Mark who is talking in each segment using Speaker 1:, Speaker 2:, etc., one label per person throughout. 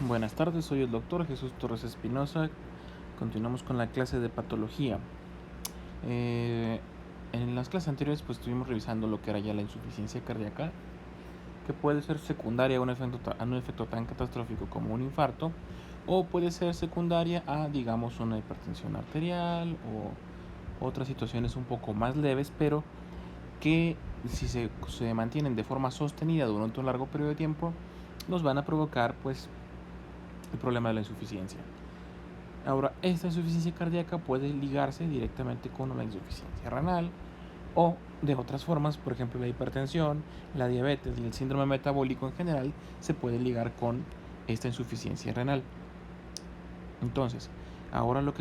Speaker 1: Buenas tardes, soy el doctor Jesús Torres Espinosa. Continuamos con la clase de patología. En las clases anteriores pues estuvimos revisando lo que era ya la insuficiencia cardíaca, que puede ser secundaria a un efecto tan catastrófico como un infarto, o puede ser secundaria a, digamos, una hipertensión arterial o otras situaciones un poco más leves, pero que si se mantienen de forma sostenida durante un largo periodo de tiempo, nos van a provocar pues el problema de la insuficiencia. Ahora, esta insuficiencia cardíaca puede ligarse directamente con la insuficiencia renal o de otras formas, por ejemplo, la hipertensión, la diabetes y el síndrome metabólico en general se puede ligar con esta insuficiencia renal. Entonces, ahora lo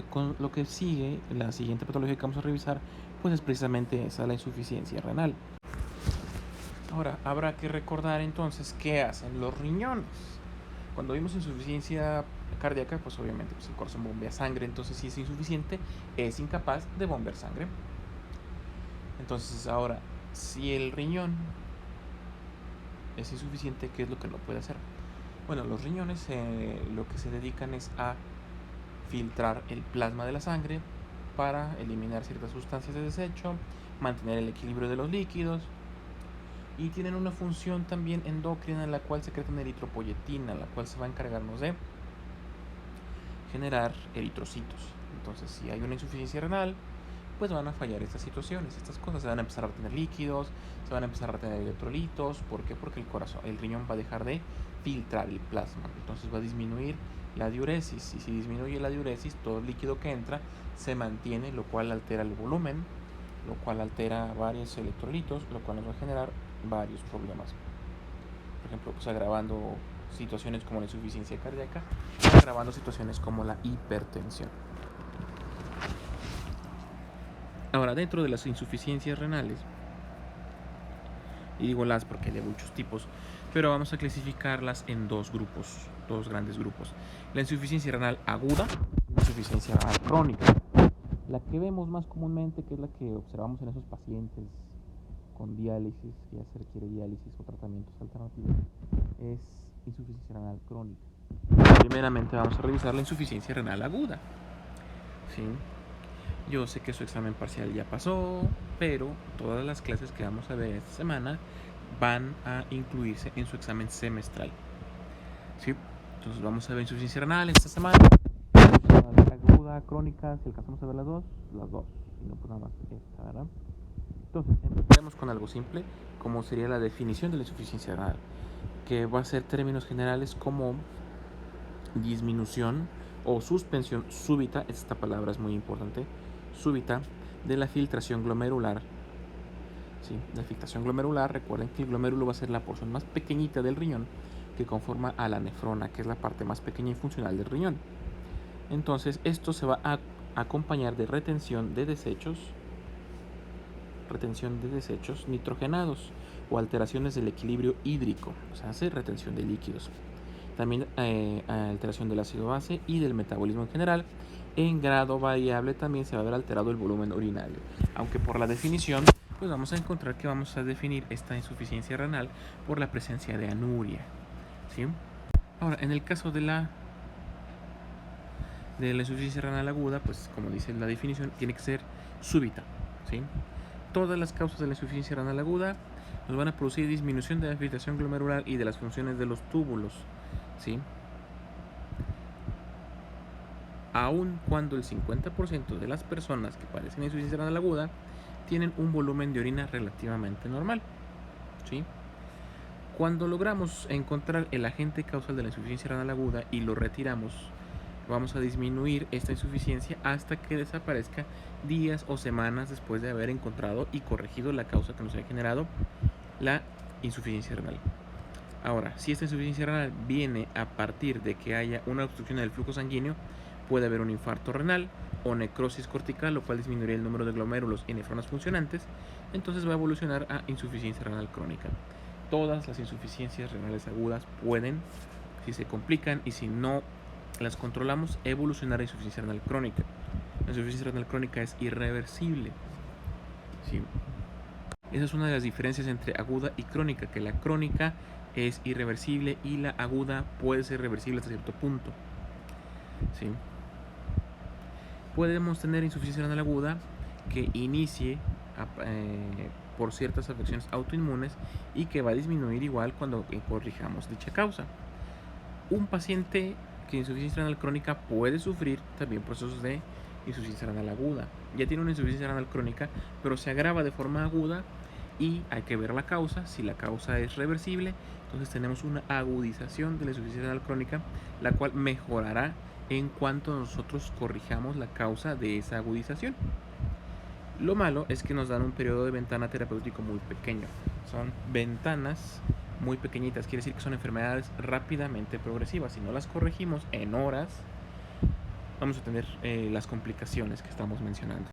Speaker 1: que sigue, la siguiente patología que vamos a revisar, pues es precisamente esa, la insuficiencia renal. Ahora, habrá que recordar entonces qué hacen los riñones. Cuando vimos insuficiencia cardíaca, pues obviamente pues el corazón bombea sangre, entonces si es insuficiente, es incapaz de bombear sangre. Entonces ahora, si el riñón es insuficiente, ¿qué es lo que no puede hacer? Bueno, los riñones lo que se dedican es a filtrar el plasma de la sangre para eliminar ciertas sustancias de desecho, mantener el equilibrio de los líquidos, y tienen una función también endocrina en la cual secretan eritropoyetina, la cual se va a encargarnos de generar eritrocitos. Entonces, si hay una insuficiencia renal, pues van a fallar estas situaciones, estas cosas. Se van a empezar a retener líquidos, se van a empezar a retener electrolitos. ¿Por qué? Porque el riñón va a dejar de filtrar el plasma. Entonces va a disminuir la diuresis. Y si disminuye la diuresis, todo el líquido que entra se mantiene, lo cual altera el volumen, lo cual altera varios electrolitos, lo cual nos va a generar varios problemas. Por ejemplo, pues agravando situaciones como la insuficiencia cardíaca, agravando situaciones como la hipertensión. Ahora, dentro de las insuficiencias renales, y digo las porque hay de muchos tipos, pero vamos a clasificarlas en dos grandes grupos. La insuficiencia renal aguda y la insuficiencia renal crónica. La que vemos más comúnmente, que es la que observamos en esos pacientes con diálisis, que ya se requiere diálisis o tratamientos alternativos, es insuficiencia renal crónica. Primeramente vamos a revisar la insuficiencia renal aguda. ¿Sí? Yo sé que su examen parcial ya pasó, pero todas las clases que vamos a ver esta semana van a incluirse en su examen semestral. ¿Sí? Entonces vamos a ver insuficiencia renal esta semana. Aguda, crónica, si alcanzamos a ver las dos. Y no, pues nada más esta, ¿verdad? Entonces, empezaremos con algo simple, como sería la definición de la insuficiencia renal, que va a ser términos generales como disminución o suspensión súbita, esta palabra es muy importante, súbita, de la filtración glomerular. ¿Sí? La filtración glomerular, recuerden que el glomérulo va a ser la porción más pequeñita del riñón que conforma a la nefrona, que es la parte más pequeña y funcional del riñón. Entonces, esto se va a acompañar de retención de desechos nitrogenados o alteraciones del equilibrio hídrico, o sea, hace retención de líquidos. También alteración del ácido base y del metabolismo en general. En grado variable también se va a ver alterado el volumen urinario, aunque por la definición pues vamos a encontrar que vamos a definir esta insuficiencia renal por la presencia de anuria. ¿Sí? Ahora, en el caso de la insuficiencia renal aguda, pues como dice la definición, tiene que ser súbita. ¿Sí? Todas las causas de la insuficiencia renal aguda nos van a producir disminución de la filtración glomerular y de las funciones de los túbulos. ¿Sí? Aun cuando el 50% de las personas que padecen insuficiencia renal aguda tienen un volumen de orina relativamente normal. ¿Sí? Cuando logramos encontrar el agente causal de la insuficiencia renal aguda y lo retiramos, vamos a disminuir esta insuficiencia hasta que desaparezca días o semanas después de haber encontrado y corregido la causa que nos ha generado la insuficiencia renal. Ahora, si esta insuficiencia renal viene a partir de que haya una obstrucción del flujo sanguíneo, puede haber un infarto renal o necrosis cortical, lo cual disminuiría el número de glomérulos y nefronas funcionantes, entonces va a evolucionar a insuficiencia renal crónica. Todas las insuficiencias renales agudas pueden, si se complican y si no las controlamos, evolucionar a insuficiencia renal crónica. La insuficiencia renal crónica es irreversible. ¿Sí? Esa es una de las diferencias entre aguda y crónica, que la crónica es irreversible y la aguda puede ser reversible hasta cierto punto. ¿Sí? Podemos tener insuficiencia renal aguda que inicie por ciertas afecciones autoinmunes y que va a disminuir igual cuando corrijamos dicha causa. Un paciente que insuficiencia renal crónica puede sufrir también procesos de insuficiencia renal aguda. Ya tiene una insuficiencia renal crónica, pero se agrava de forma aguda y hay que ver la causa. Si la causa es reversible, entonces tenemos una agudización de la insuficiencia renal crónica, la cual mejorará en cuanto nosotros corrijamos la causa de esa agudización. Lo malo es que nos dan un periodo de ventana terapéutico muy pequeño. Son ventanas muy pequeñitas, quiere decir que son enfermedades rápidamente progresivas. Si no las corregimos en horas, vamos a tener las complicaciones que estamos mencionando.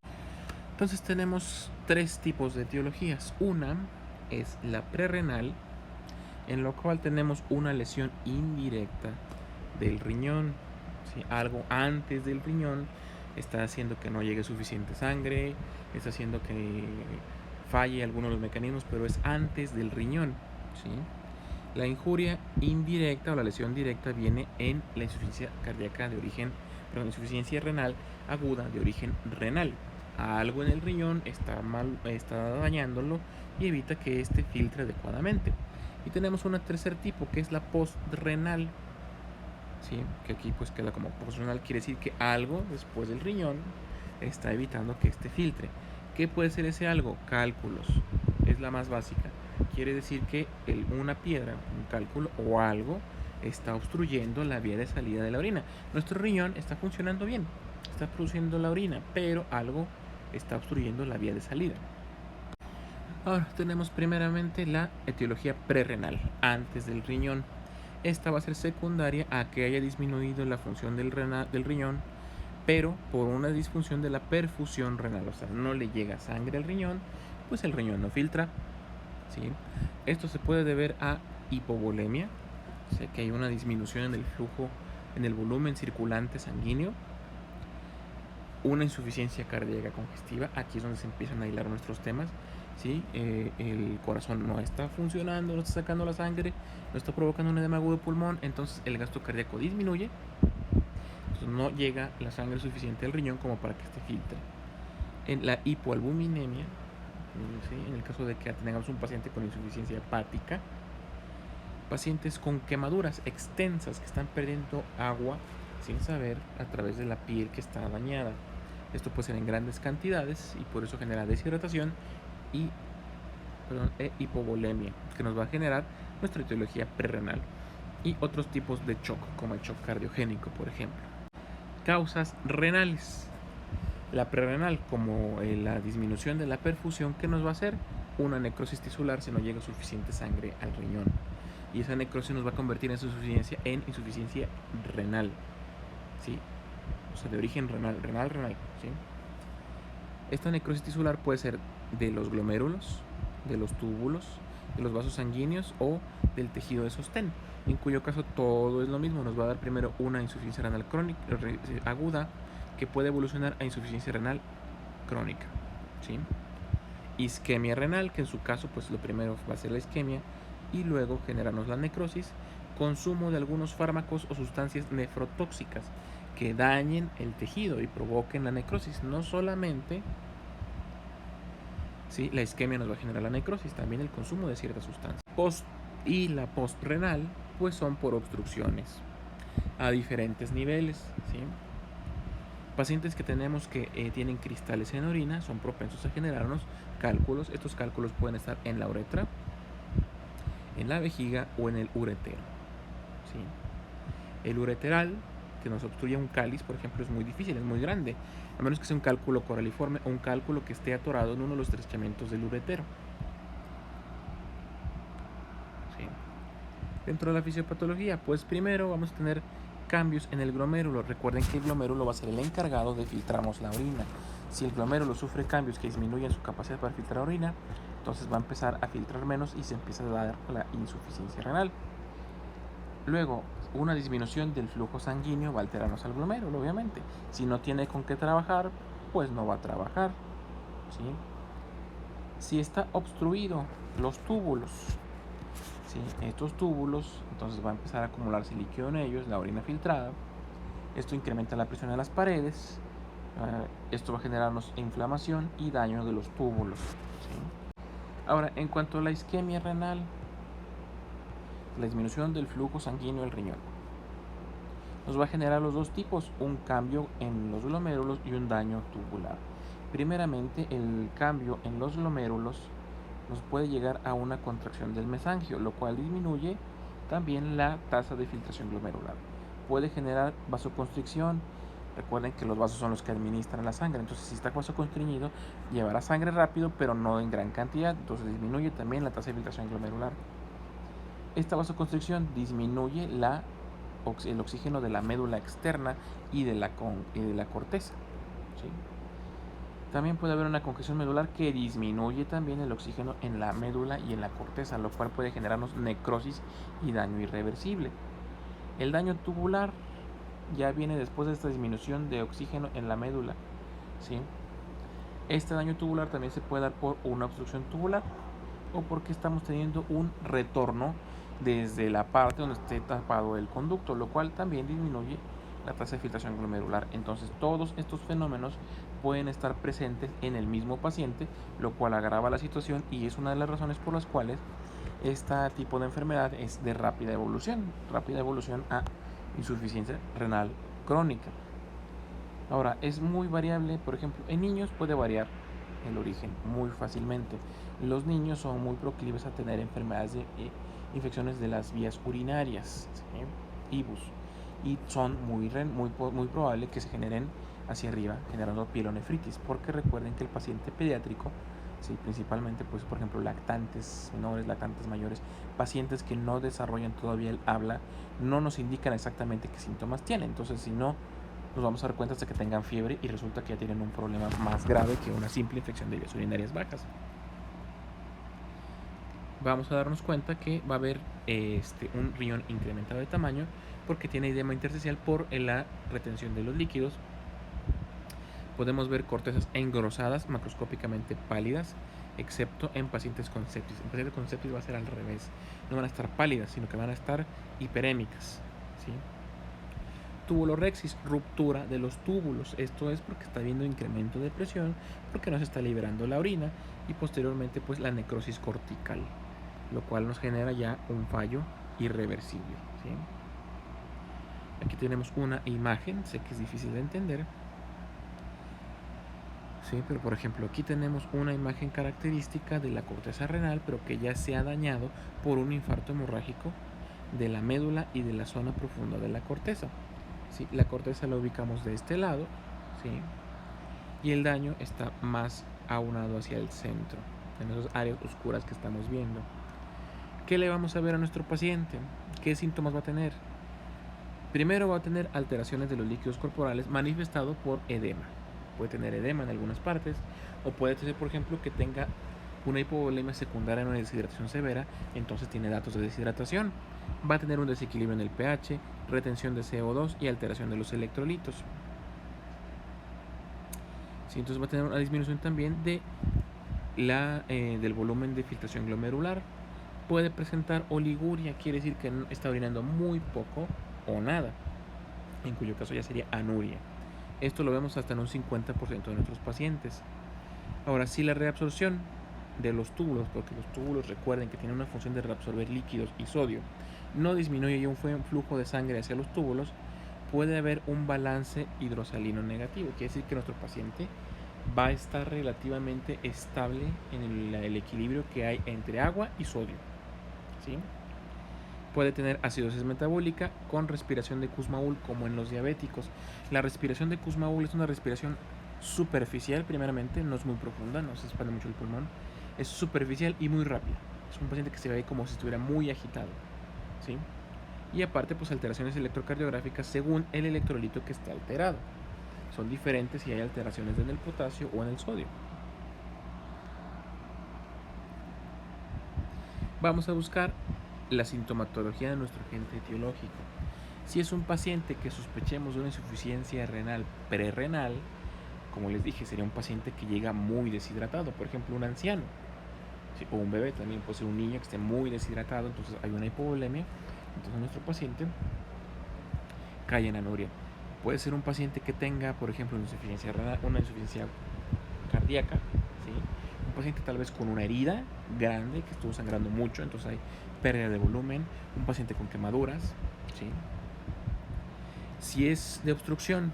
Speaker 1: Entonces tenemos tres tipos de etiologías. Una es la prerrenal, en lo cual tenemos una lesión indirecta del riñón. ¿Sí? Algo antes del riñón está haciendo que no llegue suficiente sangre, está haciendo que falle alguno de los mecanismos, pero es antes del riñón. ¿Sí? La injuria indirecta o la lesión directa viene en la insuficiencia cardíaca de origen, perdón, insuficiencia renal aguda de origen renal. Algo en el riñón está dañándolo y evita que éste filtre adecuadamente. Y tenemos un tercer tipo que es la postrenal. ¿Sí? Que aquí pues queda como postrenal, quiere decir que algo después del riñón está evitando que este filtre. ¿Qué puede ser ese algo? Cálculos, es la más básica. Quiere decir que una piedra, un cálculo o algo está obstruyendo la vía de salida de la orina. Nuestro riñón está funcionando bien, está produciendo la orina, pero algo está obstruyendo la vía de salida. Ahora tenemos primeramente la etiología prerrenal, antes del riñón. Esta va a ser secundaria a que haya disminuido la función del riñón, pero por una disfunción de la perfusión renal, o sea, no le llega sangre al riñón, pues el riñón no filtra. ¿Sí? Esto se puede deber a hipovolemia, o sea, que hay una disminución en el flujo, en el volumen circulante sanguíneo, una insuficiencia cardíaca congestiva, aquí es donde se empiezan a hilar nuestros temas. ¿Sí? El corazón no está funcionando, no está sacando la sangre, no está provocando un edema agudo de pulmón, entonces el gasto cardíaco disminuye, entonces no llega la sangre suficiente al riñón como para que este filtre. En la hipoalbuminemia, ¿sí? En el caso de que tengamos un paciente con insuficiencia hepática, pacientes con quemaduras extensas que están perdiendo agua sin saber a través de la piel que está dañada. Esto puede ser en grandes cantidades y por eso genera deshidratación y hipovolemia, que nos va a generar nuestra etiología prerrenal y otros tipos de shock, como el shock cardiogénico, por ejemplo. Causas renales. La prerrenal, como la disminución de la perfusión, que nos va a hacer una necrosis tisular si no llega suficiente sangre al riñón, y esa necrosis nos va a convertir esa insuficiencia en insuficiencia renal, ¿sí? O sea, de origen renal, ¿sí? Esta necrosis tisular puede ser de los glomérulos, de los túbulos, de los vasos sanguíneos o del tejido de sostén, en cuyo caso todo es lo mismo. Nos va a dar primero una insuficiencia renal crónica aguda que puede evolucionar a insuficiencia renal crónica, ¿sí? Isquemia renal, que en su caso pues lo primero va a ser la isquemia y luego generarnos la necrosis, consumo de algunos fármacos o sustancias nefrotóxicas que dañen el tejido y provoquen la necrosis. No solamente, ¿sí?, la isquemia nos va a generar la necrosis, también el consumo de ciertas sustancias. Y la postrenal, pues son por obstrucciones a diferentes niveles, ¿sí? Pacientes que tenemos que tienen cristales en orina son propensos a generarnos cálculos. Estos cálculos pueden estar en la uretra, en la vejiga o en el uretero, ¿sí? El ureteral, que nos obstruye un cáliz, por ejemplo, es muy difícil, es muy grande, a menos que sea un cálculo coraliforme o un cálculo que esté atorado en uno de los estrechamientos del uretero. ¿Sí? Dentro de la fisiopatología, pues primero vamos a tener cambios en el glomérulo. Recuerden que el glomérulo va a ser el encargado de filtrarnos la orina. Si el glomérulo sufre cambios que disminuyen su capacidad para filtrar orina, entonces va a empezar a filtrar menos y se empieza a dar la insuficiencia renal. Luego, una disminución del flujo sanguíneo va a alterarnos al glomérulo, obviamente. Si no tiene con qué trabajar, pues no va a trabajar, ¿sí? Si está obstruido los túbulos, ¿sí? Estos túbulos, entonces va a empezar a acumularse líquido en ellos, la orina filtrada. Esto incrementa la presión de las paredes. Esto va a generarnos inflamación y daño de los túbulos, ¿sí? Ahora, en cuanto a la isquemia renal, la disminución del flujo sanguíneo del riñón nos va a generar los dos tipos, un cambio en los glomérulos y un daño tubular. Primeramente, el cambio en los glomérulos nos puede llegar a una contracción del mesangio, lo cual disminuye también la tasa de filtración glomerular. Puede generar vasoconstricción. Recuerden que los vasos son los que administran la sangre, entonces si está vasoconstriñido, llevará sangre rápido, pero no en gran cantidad, entonces disminuye también la tasa de filtración glomerular. Esta vasoconstricción disminuye el oxígeno de la médula externa y de la corteza, ¿sí? También puede haber una congestión medular que disminuye también el oxígeno en la médula y en la corteza, lo cual puede generarnos necrosis y daño irreversible. El daño tubular ya viene después de esta disminución de oxígeno en la médula, ¿sí? Este daño tubular también se puede dar por una obstrucción tubular o porque estamos teniendo un retorno desde la parte donde esté tapado el conducto, lo cual también disminuye la tasa de filtración glomerular. Entonces todos estos fenómenos pueden estar presentes en el mismo paciente, lo cual agrava la situación y es una de las razones por las cuales este tipo de enfermedad es de rápida evolución a insuficiencia renal crónica. Ahora, es muy variable, por ejemplo, en niños puede variar el origen muy fácilmente. Los niños son muy proclives a tener enfermedades de infecciones de las vías urinarias, ¿sí? IBUS, y son muy probable que se generen hacia arriba, generando pielonefritis, porque recuerden que el paciente pediátrico, ¿sí? Principalmente, pues, por ejemplo, lactantes menores, lactantes mayores, pacientes que no desarrollan todavía el habla, no nos indican exactamente qué síntomas tienen. Entonces, si no, nos vamos a dar cuenta hasta que tengan fiebre y resulta que ya tienen un problema más grave que una simple infección de vías urinarias bajas. Vamos a darnos cuenta que va a haber un riñón incrementado de tamaño porque tiene edema intersticial por la retención de los líquidos. Podemos ver cortezas engrosadas, macroscópicamente pálidas, excepto en pacientes con sepsis. En pacientes con sepsis va a ser al revés. No van a estar pálidas, sino que van a estar hiperémicas, ¿sí? Tubulorexis, ruptura de los túbulos. Esto es porque está habiendo incremento de presión, porque no se está liberando la orina y posteriormente pues la necrosis cortical, lo cual nos genera ya un fallo irreversible, ¿sí? Aquí tenemos una imagen, sé que es difícil de entender, ¿sí? Pero por ejemplo aquí tenemos una imagen característica de la corteza renal, pero que ya se ha dañado por un infarto hemorrágico de la médula y de la zona profunda de la corteza. ¿Sí? La corteza la ubicamos de este lado, ¿sí? Y el daño está más aunado hacia el centro, en esas áreas oscuras que estamos viendo. ¿Qué le vamos a ver a nuestro paciente? ¿Qué síntomas va a tener? Primero va a tener alteraciones de los líquidos corporales manifestado por edema. Puede tener edema en algunas partes, o puede ser, por ejemplo, que tenga una hipovolemia secundaria en una deshidratación severa, entonces tiene datos de deshidratación. Va a tener un desequilibrio en el pH, retención de CO2 y alteración de los electrolitos. Sí, entonces va a tener una disminución también del volumen de filtración glomerular. Puede presentar oliguria, quiere decir que está orinando muy poco o nada, en cuyo caso ya sería anuria. Esto lo vemos hasta en un 50% de nuestros pacientes. Ahora, si la reabsorción de los túbulos, porque los túbulos recuerden que tienen una función de reabsorber líquidos y sodio, no disminuye un flujo de sangre hacia los túbulos, puede haber un balance hidrosalino negativo. Quiere decir que nuestro paciente va a estar relativamente estable en el equilibrio que hay entre agua y sodio, ¿sí? Puede tener acidosis metabólica con respiración de Kussmaul, como en los diabéticos. La respiración de Kussmaul es una respiración superficial, primeramente, no es muy profunda, no se expande mucho el pulmón, es superficial y muy rápida. Es un paciente que se ve como si estuviera muy agitado, ¿sí? Y aparte, pues alteraciones electrocardiográficas según el electrolito que esté alterado. Son diferentes si hay alteraciones en el potasio o en el sodio. Vamos a buscar la sintomatología de nuestro agente etiológico. Si es un paciente que sospechemos de una insuficiencia renal prerrenal, como les dije, sería un paciente que llega muy deshidratado, por ejemplo, un anciano, ¿sí? O un bebé también, puede ser un niño que esté muy deshidratado, entonces hay una hipovolemia, entonces nuestro paciente cae en anuria. Puede ser un paciente que tenga, por ejemplo, una insuficiencia cardíaca, ¿sí? Un paciente tal vez con una herida grande que estuvo sangrando mucho, entonces hay pérdida de volumen. Un paciente con quemaduras, ¿sí? Si es de obstrucción,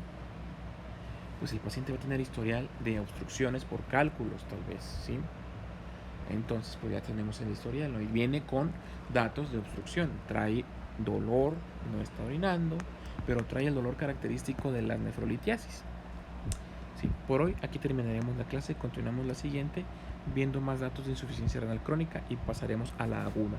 Speaker 1: pues el paciente va a tener historial de obstrucciones por cálculos, tal vez, ¿sí? Entonces, pues ya tenemos el historial, ¿no? Y viene con datos de obstrucción. Trae dolor, no está orinando, pero trae el dolor característico de la nefrolitiasis. Sí, por hoy aquí terminaremos la clase, continuamos la siguiente viendo más datos de insuficiencia renal crónica y pasaremos a la aguda.